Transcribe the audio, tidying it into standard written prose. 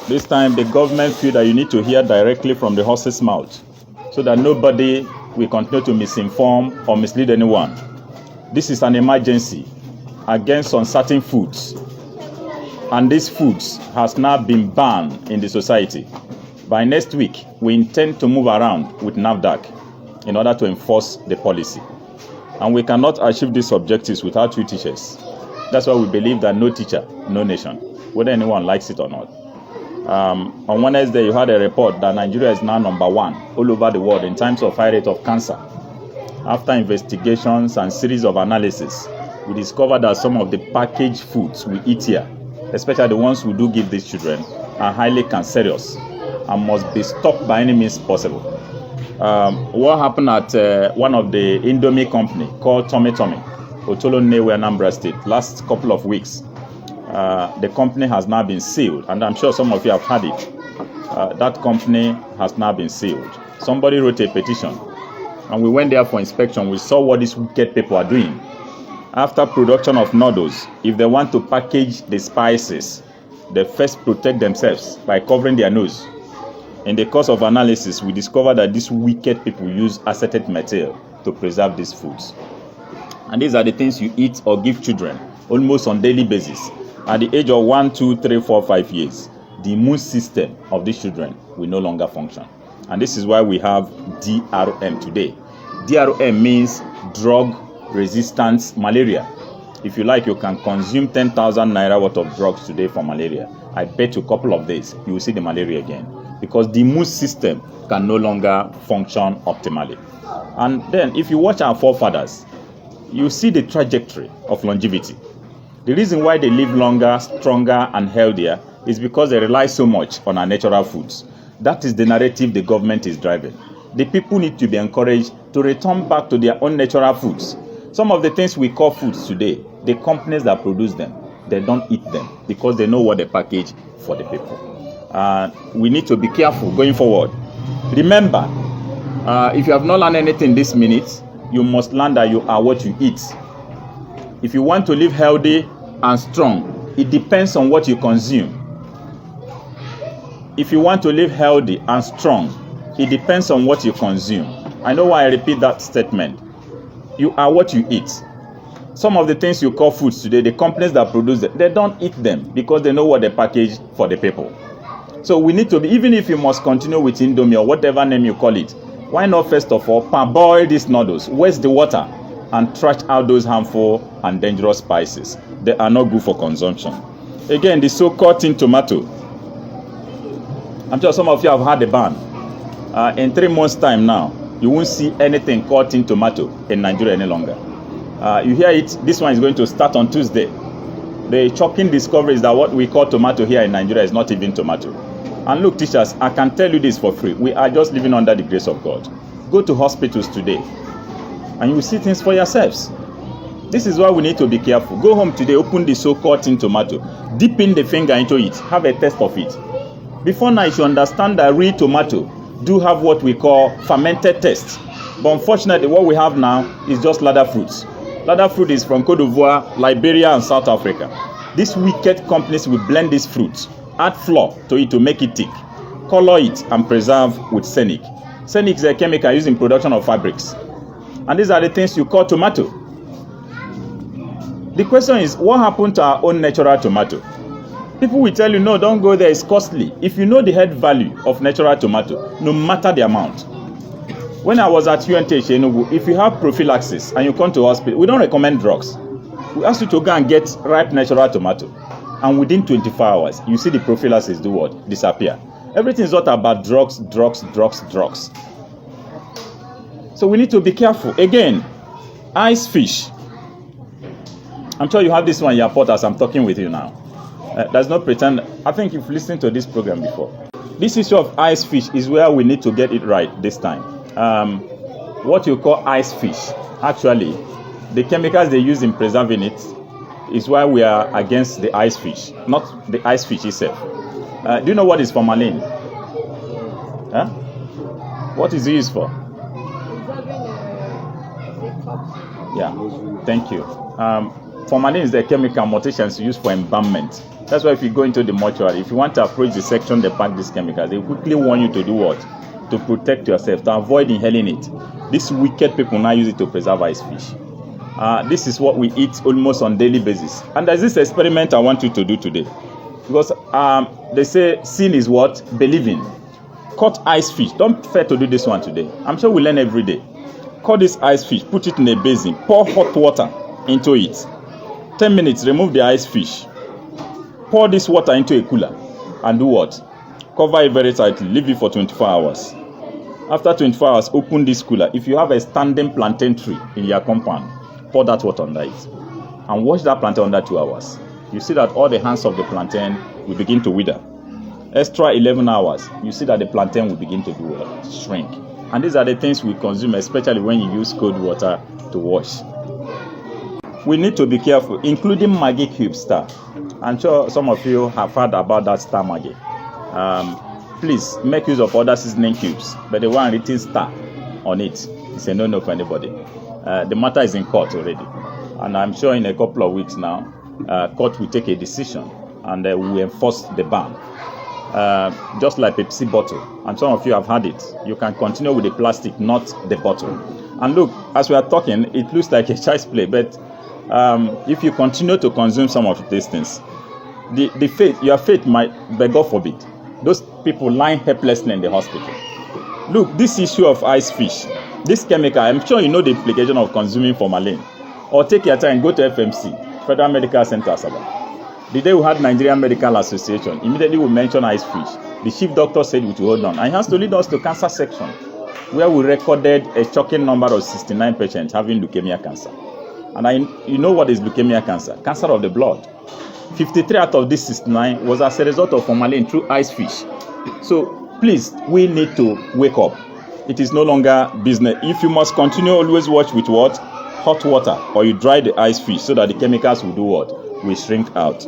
This time, the government feel that you need to hear directly from the horse's mouth so that nobody will continue to misinform or mislead anyone. This is an emergency against uncertain foods, and these foods has now been banned in the society. By next week, we intend to move around with NAFDAC in order to enforce the policy. And we cannot achieve these objectives without you teachers. That's why we believe that no teacher, no nation, whether anyone likes it or not. On Wednesday, you had a report that Nigeria is now number 1 all over the world in terms of high rate of cancer. After investigations and series of analysis, we discovered that some of the packaged foods we eat here, especially the ones we do give these children, are highly cancerous and must be stopped by any means possible. What happened at one of the Indomie company called Tommy Tommy, Otolo Nnewi, Anambra State, last couple of weeks, the company has now been sealed, and I'm sure some of you have heard it. That company has now been sealed. Somebody wrote a petition, and we went there for inspection. We saw what these wicked people are doing. After production of noodles, if they want to package the spices, they first protect themselves by covering their nose. In the course of analysis, we discovered that these wicked people use acetate material to preserve these foods. And these are the things you eat or give children almost on daily basis. At the age of 1, 2, 3, 4, 5 years, the immune system of these children will no longer function. And this is why we have DRM today. DRM means drug-resistant malaria. If you like, you can consume 10,000 naira worth of drugs today for malaria. I bet you a couple of days, you will see the malaria again. Because the immune system can no longer function optimally. And then, if you watch our forefathers, you see the trajectory of longevity. The reason why they live longer, stronger, and healthier is because they rely so much on our natural foods. That is the narrative the government is driving. The people need to be encouraged to return back to their own natural foods. Some of the things we call foods today, the companies that produce them, they don't eat them because they know what they package for the people. We need to be careful going forward. Remember, if you have not learned anything this minute, you must learn that you are what you eat. If you want to live healthy and strong, it depends on what you consume. If you want to live healthy and strong, it depends on what you consume. I know why I repeat that statement. You are what you eat. Some of the things you call foods today, the companies that produce them, they don't eat them because they know what they package for the people. So we need to be, even if you must continue with Indomie or whatever name you call it, why not first of all parboil these noodles, waste the water, and trash out those harmful and dangerous spices. They are not good for consumption. Again, the so-called tin tomato. I'm sure some of you have had the ban. In 3 months' time now, you won't see anything called tin tomato in Nigeria any longer. You hear it, this one is going to start on Tuesday. The shocking discovery is that what we call tomato here in Nigeria is not even tomato. And look, teachers, I can tell you this for free. We are just living under the grace of God. Go to hospitals today, and you will see things for yourselves. This is why we need to be careful. Go home today, open the so-called tin tomato, dip in the finger into it, have a taste of it. Before now, you should understand that real tomato do have what we call fermented taste. But unfortunately, what we have now is just ladder fruits. Ladder fruit is from Cote d'Ivoire, Liberia, and South Africa. These wicked companies will blend these fruits, add flour to it to make it thick, color it, and preserve with Scenic. Scenic is a chemical used in production of fabrics. And these are the things you call tomato. The question is, what happened to our own natural tomato? People will tell you, no, don't go there, it's costly. If you know the head value of natural tomato, no matter the amount. When I was at UNTH Enugu, if you have prophylaxis and you come to hospital, we don't recommend drugs. We ask you to go and get ripe natural tomato. And within 24 hours, you see the prophylaxis do what? Disappear. Everything is not about drugs. So we need to be careful. Again, ice fish. I'm sure you have this one in your pot as I'm talking with you now. There's no pretend. I think you've listened to this program before. This issue of ice fish is where we need to get it right this time. What you call ice fish, actually, the chemicals they use in preserving it is why we are against the ice fish, not the ice fish itself. Do you know what is formalin? Huh? What is it used for? Yeah, thank you. Formalin is the chemical mutations used for embalmment. That's why if you go into the mortuary, if you want to approach the section they pack these chemicals, they quickly warn you to do what? To protect yourself, to avoid inhaling it. These wicked people now use it to preserve ice fish. This is what we eat almost on daily basis. And there's this experiment I want you to do today. Because they say sin is what? Believing. Cut ice fish. Don't fear to do this one today. I'm sure we learn every day. Cut this ice fish, put it in a basin, pour hot water into it. 10 minutes, remove the ice fish. Pour this water into a cooler and do what? Cover it very tightly. Leave it for 24 hours. After 24 hours, open this cooler. If you have a standing plantain tree in your compound, pour that water under it. And wash that plantain under 2 hours. You see that all the hands of the plantain will begin to wither. Extra 11 hours, you see that the plantain will begin to do what? Shrink. And these are the things we consume, especially when you use cold water to wash. We need to be careful, including Maggi Cube Star. I'm sure some of you have heard about that Star Maggi. Please make use of other seasoning cubes, but the one written Star on it is a no-no for anybody. The matter is in court already, and I'm sure in a couple of weeks now, court will take a decision and will enforce the ban. Just like Pepsi bottle, and some of you have had it. You can continue with the plastic, not the bottle. And look, as we are talking, it looks like a child's play, but if you continue to consume some of these things, your faith might, but God forbid, those people lying helplessly in the hospital. Look, this issue of ice fish, this chemical, I'm sure you know the implication of consuming formalin. Or take your time, go to FMC, Federal Medical Center Asaba. The day we had Nigerian Medical Association, immediately we mentioned ice fish. The chief doctor said we should hold on. And he has to lead us to cancer section, where we recorded a shocking number of 69 patients having leukemia cancer. And you know what is leukemia cancer? Cancer of the blood. 53 out of these 69 was as a result of formalin through ice fish. So please, we need to wake up. It is no longer business. If you must continue, always watch with what? Hot water, or you dry the ice fish so that the chemicals will do what? Will shrink out.